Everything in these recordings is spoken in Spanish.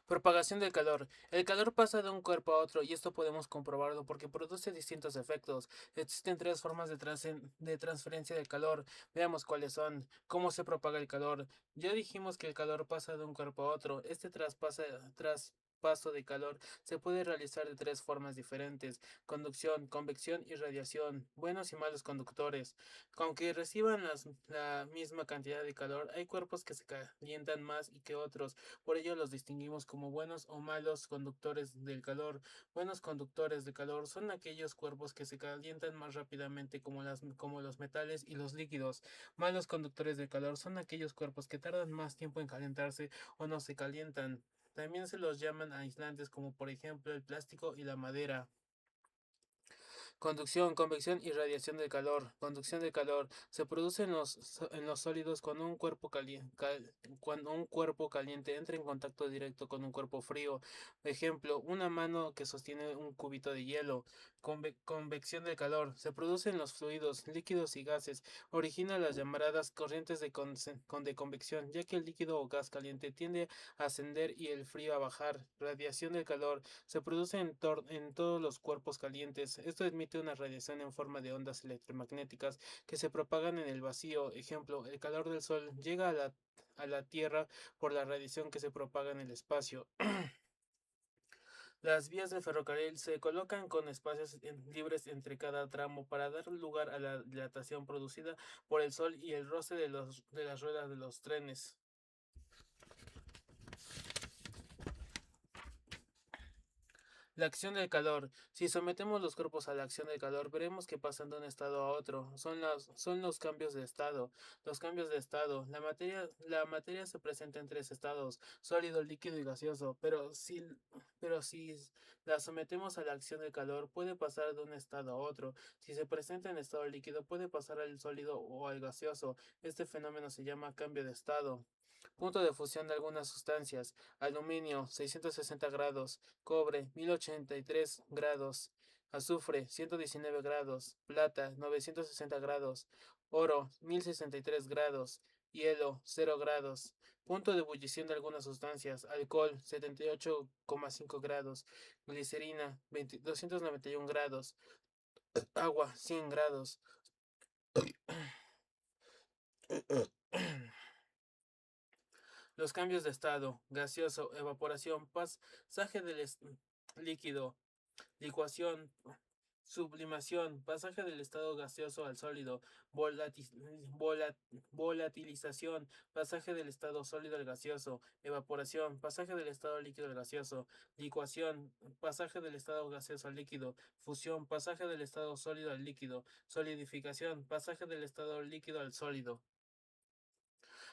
Propagación del calor. El calor pasa de un cuerpo a otro y esto podemos comprobarlo porque produce distintos efectos. Existen tres formas de transferencia del calor. Veamos cuáles son. ¿Cómo se propaga el calor? Ya dijimos que el calor pasa de un cuerpo a otro. Este traspaso de calor se puede realizar de tres formas diferentes: conducción, convección y radiación. Buenos y malos conductores. Aunque reciban la misma cantidad de calor, hay cuerpos que se calientan más y que otros. Por ello los distinguimos como buenos o malos conductores del calor. Buenos conductores de calor son aquellos cuerpos que se calientan más rápidamente como los metales y los líquidos. Malos conductores de calor son aquellos cuerpos que tardan más tiempo en calentarse o no se calientan. También se los llaman aislantes, como por ejemplo el plástico y la madera. Conducción, convección y radiación del calor. Conducción del calor se produce en los sólidos cuando un cuerpo caliente entra en contacto directo con un cuerpo frío. Ejemplo, una mano que sostiene un cubito de hielo. Convección del calor se produce en los fluidos, líquidos y gases. Origina las llamadas corrientes de convección, ya que el líquido o gas caliente tiende a ascender y el frío a bajar. Radiación del calor se produce en todos los cuerpos calientes. Esto emite una radiación en forma de ondas electromagnéticas que se propagan en el vacío. Ejemplo, el calor del Sol llega a la Tierra por la radiación que se propaga en el espacio. Las vías del ferrocarril se colocan con espacios libres entre cada tramo para dar lugar a la dilatación producida por el Sol y el roce de las ruedas de los trenes. La acción del calor. Si sometemos los cuerpos a la acción del calor, veremos que pasan de un estado a otro. Son los cambios de estado. Los cambios de estado. La materia se presenta en tres estados: sólido, líquido y gaseoso. Pero si la sometemos a la acción del calor, puede pasar de un estado a otro. Si se presenta en estado líquido, puede pasar al sólido o al gaseoso. Este fenómeno se llama cambio de estado. Punto de fusión de algunas sustancias: aluminio 660 grados, cobre 1083 grados, azufre 119 grados, plata 960 grados, oro 1063 grados, hielo 0 grados. Punto de ebullición de algunas sustancias: alcohol 78,5 grados, glicerina 291 grados, agua 100 grados. Los cambios de estado: gaseoso, evaporación, pasaje del líquido, licuación, sublimación, pasaje del estado gaseoso al sólido, volati- vola- volatilización, pasaje del estado sólido al gaseoso, evaporación, pasaje del estado líquido al gaseoso, licuación, pasaje del estado gaseoso al líquido, fusión, pasaje del estado sólido al líquido, solidificación, pasaje del estado líquido al sólido.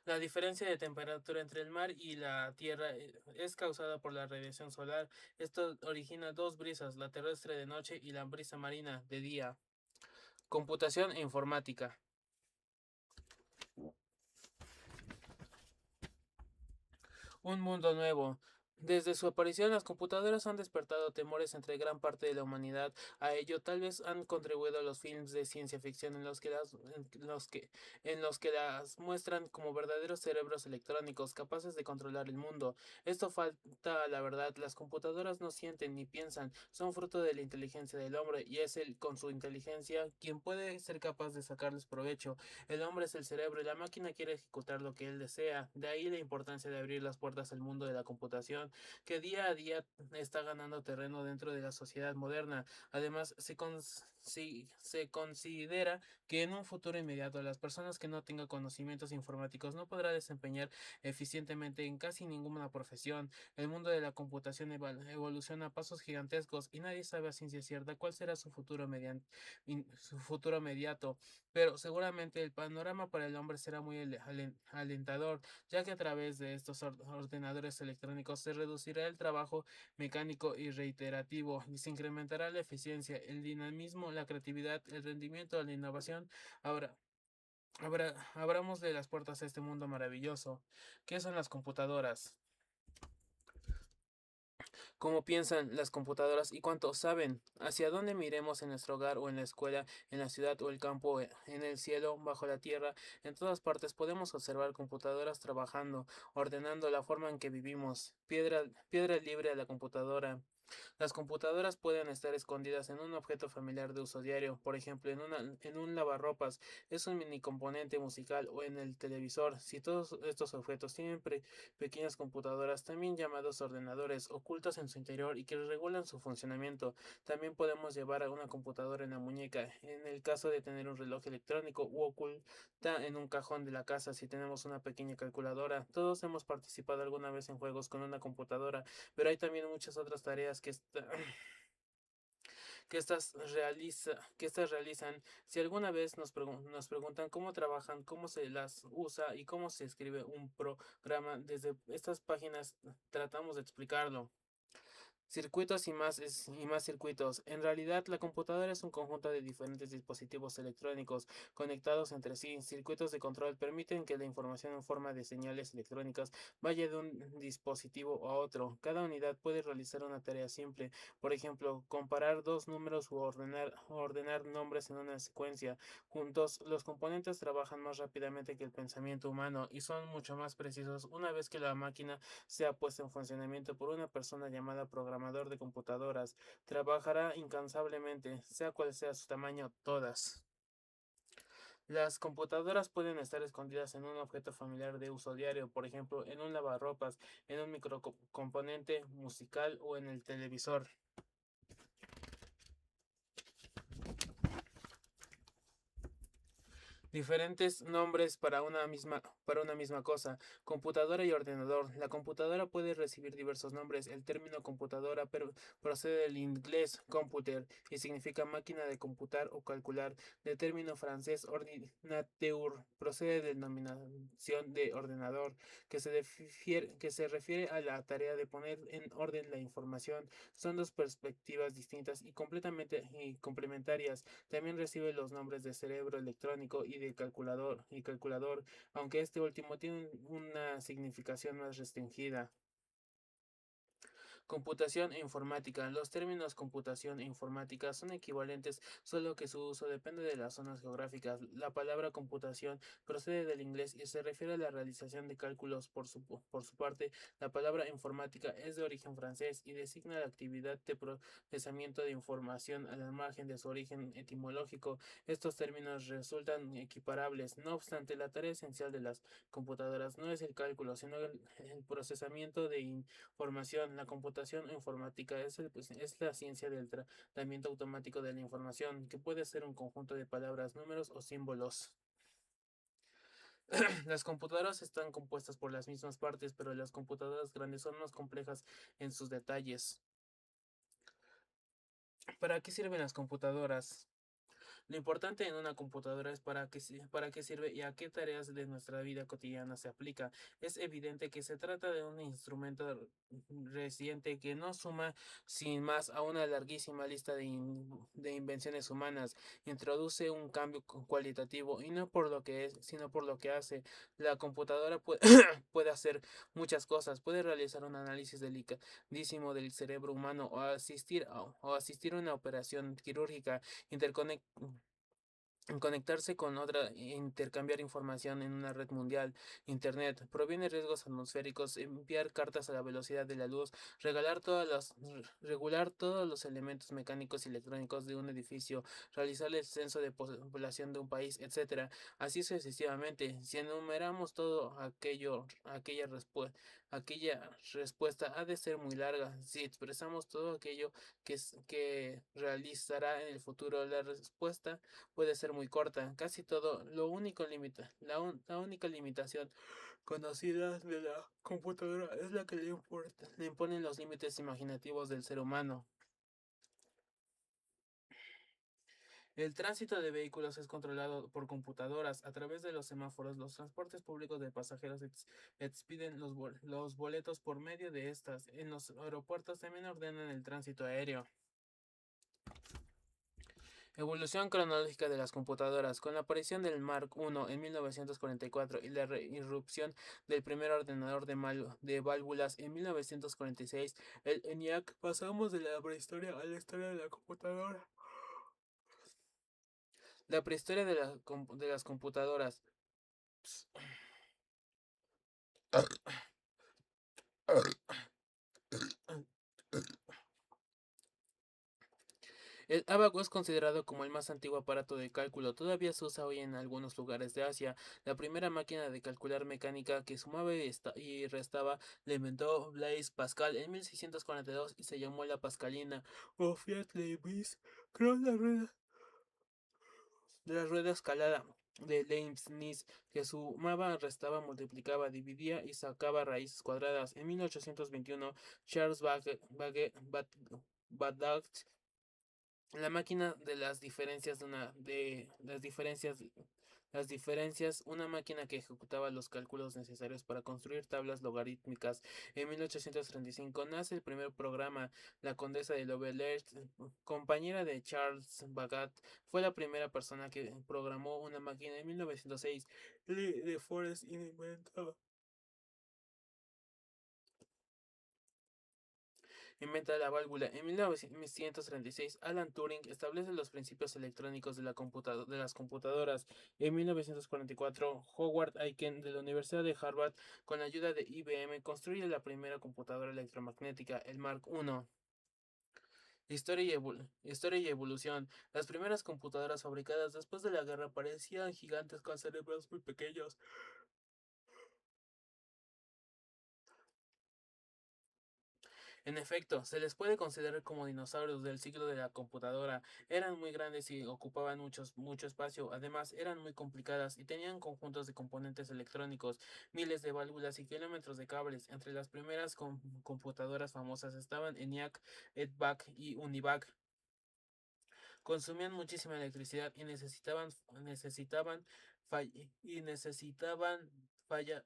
La diferencia de temperatura entre el mar y la tierra es causada por la radiación solar. Esto origina dos brisas: la terrestre de noche y la brisa marina de día. Computación e informática. Un mundo nuevo. Desde su aparición, las computadoras han despertado temores entre gran parte de la humanidad. A ello, tal vez han contribuido los films de ciencia ficción en los que las muestran como verdaderos cerebros electrónicos capaces de controlar el mundo. Esto falta a la verdad. Las computadoras no sienten ni piensan, son fruto de la inteligencia del hombre y es él, con su inteligencia, quien puede ser capaz de sacarles provecho. El hombre es el cerebro y la máquina quiere ejecutar lo que él desea. De ahí la importancia de abrir las puertas al mundo de la computación, que día a día está ganando terreno dentro de la sociedad moderna. Además, se considera que en un futuro inmediato las personas que no tengan conocimientos informáticos no podrán desempeñar eficientemente en casi ninguna profesión. El mundo de la computación evoluciona a pasos gigantescos y nadie sabe a ciencia cierta cuál será su futuro inmediato, pero seguramente el panorama para el hombre será muy alentador, ya que a través de estos ordenadores electrónicos se reducirá el trabajo mecánico y reiterativo y se incrementará la eficiencia, el dinamismo, la creatividad, el rendimiento, la innovación. Ahora, abramos de las puertas a este mundo maravilloso. ¿Qué son las computadoras? cómo piensan las computadoras y cuánto saben, hacia dónde miremos en nuestro hogar o en la escuela, en la ciudad o el campo, en el cielo, bajo la tierra, en todas partes podemos observar computadoras trabajando, ordenando la forma en que vivimos. Piedra libre a la computadora. Las computadoras pueden estar escondidas en un objeto familiar de uso diario, por ejemplo, en un lavarropas, es un mini componente musical o en el televisor. Si todos estos objetos tienen pequeñas computadoras, también llamados ordenadores, ocultas en su interior y que regulan su funcionamiento, también podemos llevar a una computadora en la muñeca, en el caso de tener un reloj electrónico u oculta en un cajón de la casa si tenemos una pequeña calculadora. Todos hemos participado alguna vez en juegos con una computadora, pero hay también muchas otras tareas que estas realizan. Si alguna vez nos preguntan cómo trabajan, cómo se las usa y cómo se escribe un programa, desde estas páginas tratamos de explicarlo. Circuitos y más circuitos. En realidad, la computadora es un conjunto de diferentes dispositivos electrónicos conectados entre sí. Circuitos de control permiten que la información en forma de señales electrónicas vaya de un dispositivo a otro. Cada unidad puede realizar una tarea simple, por ejemplo, comparar dos números u ordenar nombres en una secuencia. Juntos, los componentes trabajan más rápidamente que el pensamiento humano y son mucho más precisos una vez que la máquina sea puesta en funcionamiento por una persona llamada programador de computadoras. Trabajará incansablemente, sea cual sea su tamaño, todas. Las computadoras pueden estar escondidas en un objeto familiar de uso diario, por ejemplo, en un lavarropas, en un microcomponente musical o en el televisor. Diferentes nombres para una misma cosa. Computadora y ordenador. La computadora puede recibir diversos nombres. El término computadora procede del inglés computer y significa máquina de computar o calcular. Del término francés ordinateur procede de denominación de ordenador, que se refiere a la tarea de poner en orden la información. Son dos perspectivas distintas y completamente complementarias. También recibe los nombres de cerebro electrónico y calculador, aunque este último tiene una significación más restringida. Computación e informática. Los términos computación e informática son equivalentes, solo que su uso depende de las zonas geográficas. La palabra computación procede del inglés y se refiere a la realización de cálculos. Por su parte, la palabra informática es de origen francés y designa la actividad de procesamiento de información al margen de su origen etimológico. Estos términos resultan equiparables. No obstante, la tarea esencial de las computadoras no es el cálculo, sino el procesamiento de información. La computación informática es la ciencia del tratamiento automático de la información, que puede ser un conjunto de palabras, números o símbolos. Las computadoras están compuestas por las mismas partes, pero las computadoras grandes son más complejas en sus detalles. ¿Para qué sirven las computadoras? Lo importante en una computadora es para qué sirve y a qué tareas de nuestra vida cotidiana se aplica. Es evidente que se trata de un instrumento reciente que no suma sin más a una larguísima lista de invenciones humanas. Introduce un cambio cualitativo y no por lo que es, sino por lo que hace. La computadora puede hacer muchas cosas. Puede realizar un análisis delicadísimo del cerebro humano o asistir a una operación quirúrgica, interconectar conectarse con otra, intercambiar información en una red mundial, Internet, proviene riesgos atmosféricos, enviar cartas a la velocidad de la luz, regular todos los elementos mecánicos y electrónicos de un edificio, realizar el censo de población de un país, etcétera. Así sucesivamente. Si enumeramos todo aquella respuesta ha de ser muy larga. Si expresamos todo aquello que realizará en el futuro, la respuesta puede ser muy corta. Casi todo, la única limitación conocida de la computadora es la que le imponen los límites imaginativos del ser humano. El tránsito de vehículos es controlado por computadoras a través de los semáforos. Los transportes públicos de pasajeros expiden los boletos por medio de estas. En los aeropuertos también ordenan el tránsito aéreo. Evolución cronológica de las computadoras. Con la aparición del Mark I en 1944 y la irrupción del primer ordenador de válvulas en 1946, el ENIAC, pasamos de la prehistoria a la historia de la computadora. La prehistoria de las computadoras. El ábaco es considerado como el más antiguo aparato de cálculo. Todavía se usa hoy en algunos lugares de Asia. La primera máquina de calcular mecánica que sumaba y restaba la inventó Blaise Pascal en 1642 y se llamó la Pascalina o Fiat-Leibniz. Creó la rueda de la rueda escalada de Leibniz, que sumaba, restaba, multiplicaba, dividía y sacaba raíces cuadradas. En 1821, Charles Babbage, la máquina de las diferencias, una máquina que ejecutaba los cálculos necesarios para construir tablas logarítmicas. En 1835 nace el primer programa. La condesa de Lovelace, compañera de Charles Babbage, fue la primera persona que programó una máquina. En 1906, Lee de Forest inventa la válvula. En 1936, Alan Turing establece los principios electrónicos de las computadoras. En 1944, Howard Aiken de la Universidad de Harvard, con la ayuda de IBM, construye la primera computadora electromagnética, el Mark I. Historia y evolución. Las primeras computadoras fabricadas después de la guerra parecían gigantes con cerebros muy pequeños. En efecto, se les puede considerar como dinosaurios del ciclo de la computadora. Eran muy grandes y ocupaban mucho espacio. Además, eran muy complicadas y tenían conjuntos de componentes electrónicos, miles de válvulas y kilómetros de cables. Entre las primeras computadoras famosas estaban ENIAC, EDVAC y UNIVAC. Consumían muchísima electricidad y necesitaban falla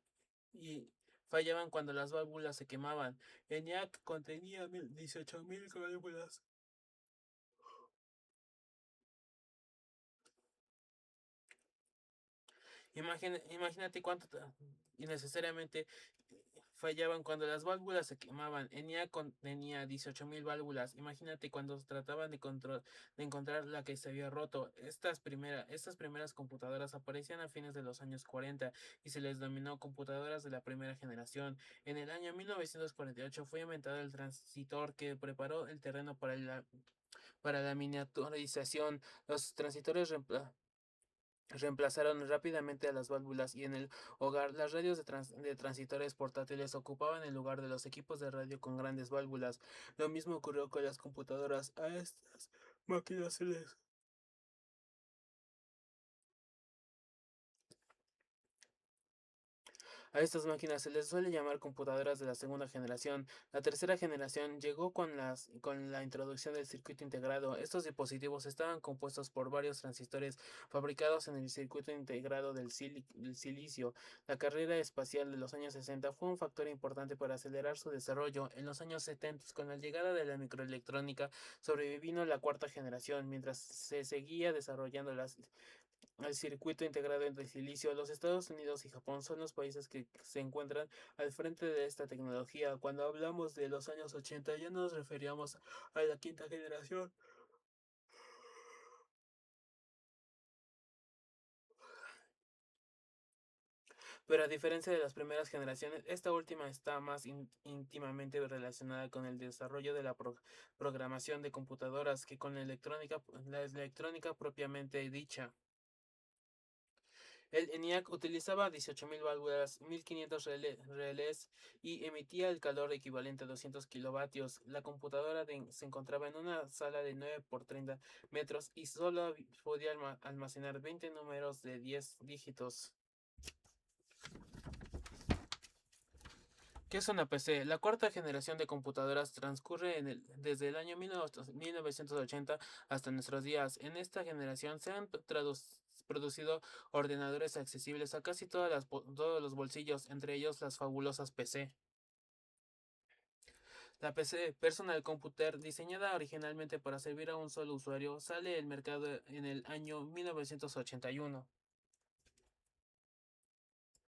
y fallaban cuando las válvulas se quemaban. ENIAC contenía 18.000 válvulas. Imagínate cuánto innecesariamente fallaban cuando las válvulas se quemaban. ENIAC contenía 18.000 válvulas. Imagínate cuando trataban de encontrar la que se había roto. Estas primeras computadoras aparecían a fines de los años 40 y se les denominó computadoras de la primera generación. En el año 1948 fue inventado el transistor que preparó el terreno para la miniaturización. Los transistores reemplazaron rápidamente a las válvulas y en el hogar las radios de transistores portátiles ocupaban el lugar de los equipos de radio con grandes válvulas. Lo mismo ocurrió con las computadoras. Máquinas se les A estas máquinas se les suele llamar computadoras de la segunda generación. La tercera generación llegó con la introducción del circuito integrado. Estos dispositivos estaban compuestos por varios transistores fabricados en el circuito integrado del silicio. La carrera espacial de los años 60 fue un factor importante para acelerar su desarrollo. En los años 70, con la llegada de la microelectrónica, sobrevino la cuarta generación, mientras se seguía desarrollando el circuito integrado entre silicio. Los Estados Unidos y Japón son los países que se encuentran al frente de esta tecnología. Cuando hablamos de los años 80 ya nos referíamos a la quinta generación. Pero a diferencia de las primeras generaciones, esta última está más íntimamente relacionada con el desarrollo de la programación de computadoras que con la electrónica propiamente dicha. El ENIAC utilizaba 18.000 válvulas, 1.500 relés y emitía el calor equivalente a 200 kilovatios. La computadora se encontraba en una sala de 9 por 30 metros y solo podía almacenar 20 números de 10 dígitos. ¿Qué es una PC? La cuarta generación de computadoras transcurre desde el año 1980 hasta nuestros días. En esta generación se han producido ordenadores accesibles a casi todos los bolsillos, entre ellos las fabulosas PC. La PC Personal Computer, diseñada originalmente para servir a un solo usuario, sale al mercado en el año 1981.